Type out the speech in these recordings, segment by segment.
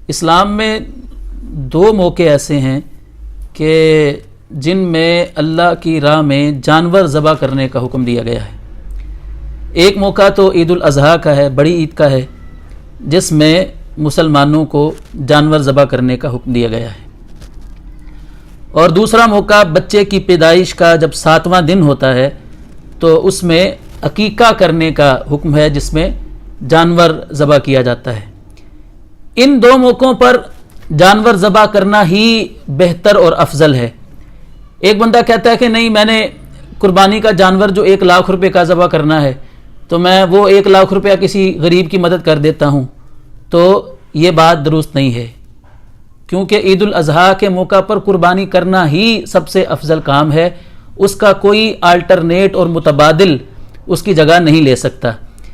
اسلام میں دو موقع ایسے ہیں کہ جن میں اللہ کی راہ میں جانور ذبح کرنے کا حکم دیا گیا ہے۔ ایک موقع تو عید الاضحیٰ کا ہے، بڑی عید کا ہے، جس میں مسلمانوں کو جانور ذبح کرنے کا حکم دیا گیا ہے، اور دوسرا موقع بچے کی پیدائش کا جب 7واں دن ہوتا ہے تو اس میں عقیقہ کرنے کا حکم ہے، جس میں جانور ذبح کیا جاتا ہے۔ ان دو موقعوں پر جانور ذبح کرنا ہی بہتر اور افضل ہے۔ ایک بندہ کہتا ہے کہ نہیں، میں نے قربانی کا جانور جو 1 لاکھ روپے کا ذبح کرنا ہے تو میں وہ 1 لاکھ روپیہ کسی غریب کی مدد کر دیتا ہوں، تو یہ بات درست نہیں ہے، کیونکہ عید الاضحیٰ کے موقع پر قربانی کرنا ہی سب سے افضل کام ہے، اس کا کوئی آلٹرنیٹ اور متبادل اس کی جگہ نہیں لے سکتا۔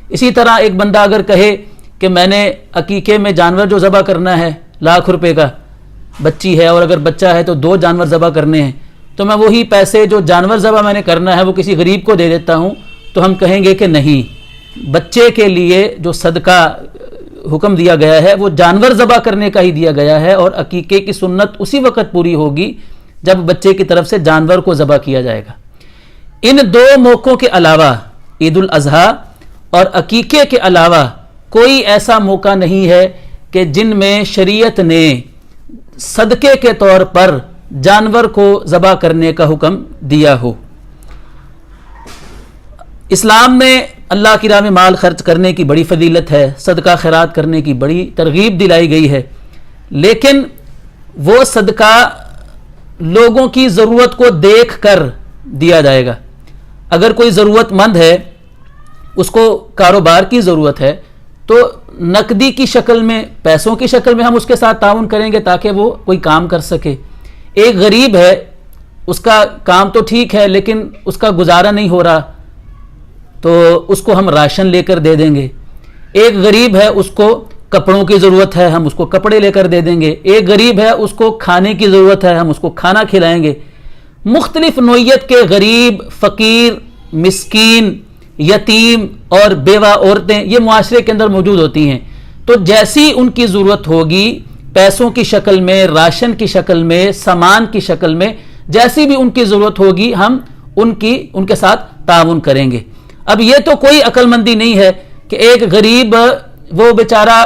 اسی طرح ایک بندہ اگر کہے کہ میں نے عقیقے میں جانور جو ذبح کرنا ہے 1 لاکھ روپے کا، بچی ہے اور اگر بچہ ہے تو 2 جانور ذبح کرنے ہیں، تو میں وہی پیسے جو جانور ذبح میں نے کرنا ہے وہ کسی غریب کو دے دیتا ہوں، تو ہم کہیں گے کہ نہیں، بچے کے لیے جو صدقہ حکم دیا گیا ہے وہ جانور ذبح کرنے کا ہی دیا گیا ہے، اور عقیقے کی سنت اسی وقت پوری ہوگی جب بچے کی طرف سے جانور کو ذبح کیا جائے گا۔ ان دو موقعوں کے علاوہ، عید الاضحیٰ اور عقیقے کے علاوہ، کوئی ایسا موقع نہیں ہے کہ جن میں شریعت نے صدقے کے طور پر جانور کو ذبح کرنے کا حکم دیا ہو۔ اسلام میں اللہ کی راہ میں مال خرچ کرنے کی بڑی فضیلت ہے، صدقہ خیرات کرنے کی بڑی ترغیب دلائی گئی ہے، لیکن وہ صدقہ لوگوں کی ضرورت کو دیکھ کر دیا جائے گا۔ اگر کوئی ضرورت مند ہے، اس کو کاروبار کی ضرورت ہے، تو نقدی کی شکل میں، پیسوں کی شکل میں ہم اس کے ساتھ تعاون کریں گے تاکہ وہ کوئی کام کر سکے۔ ایک غریب ہے، اس کا کام تو ٹھیک ہے لیکن اس کا گزارا نہیں ہو رہا، تو اس کو ہم راشن لے کر دے دیں گے۔ ایک غریب ہے، اس کو کپڑوں کی ضرورت ہے، ہم اس کو کپڑے لے کر دے دیں گے۔ ایک غریب ہے، اس کو کھانے کی ضرورت ہے، ہم اس کو کھانا کھلائیں گے۔ مختلف نوعیت کے غریب، فقیر، مسکین، یتیم اور بیوہ عورتیں یہ معاشرے کے اندر موجود ہوتی ہیں، تو جیسی ان کی ضرورت ہوگی، پیسوں کی شکل میں، راشن کی شکل میں، سامان کی شکل میں، جیسی بھی ان کی ضرورت ہوگی ہم ان کے ساتھ تعاون کریں گے۔ اب یہ تو کوئی عقل مندی نہیں ہے کہ ایک غریب، وہ بیچارہ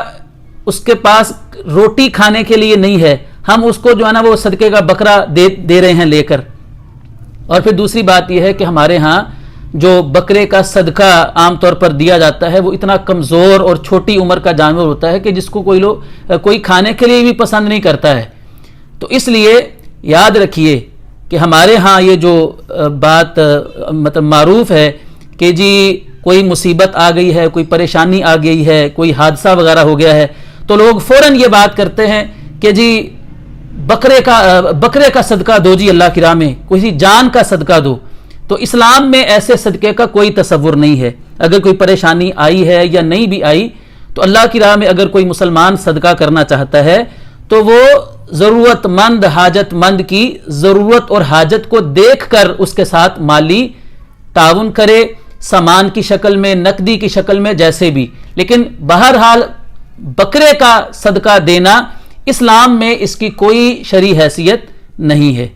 اس کے پاس روٹی کھانے کے لیے نہیں ہے، ہم اس کو جو ہے نا وہ صدقے کا بکرا دے رہے ہیں لے کر۔ اور پھر دوسری بات یہ ہے کہ ہمارے ہاں جو بکرے کا صدقہ عام طور پر دیا جاتا ہے وہ اتنا کمزور اور چھوٹی عمر کا جانور ہوتا ہے کہ جس کو کوئی کھانے کے لیے بھی پسند نہیں کرتا ہے۔ تو اس لیے یاد رکھیے کہ ہمارے ہاں یہ جو بات مطلب معروف ہے کہ جی کوئی مصیبت آ گئی ہے، کوئی پریشانی آ گئی ہے، کوئی حادثہ وغیرہ ہو گیا ہے، تو لوگ فوراً یہ بات کرتے ہیں کہ جی بکرے کا صدقہ دو جی، اللہ کی راہ میں کسی جان کا صدقہ دو۔ تو اسلام میں ایسے صدقے کا کوئی تصور نہیں ہے۔ اگر کوئی پریشانی آئی ہے یا نہیں بھی آئی، تو اللہ کی راہ میں اگر کوئی مسلمان صدقہ کرنا چاہتا ہے تو وہ ضرورت مند، حاجت مند کی ضرورت اور حاجت کو دیکھ کر اس کے ساتھ مالی تعاون کرے، سامان کی شکل میں، نقدی کی شکل میں، جیسے بھی۔ لیکن بہرحال بکرے کا صدقہ دینا اسلام میں اس کی کوئی شرعی حیثیت نہیں ہے۔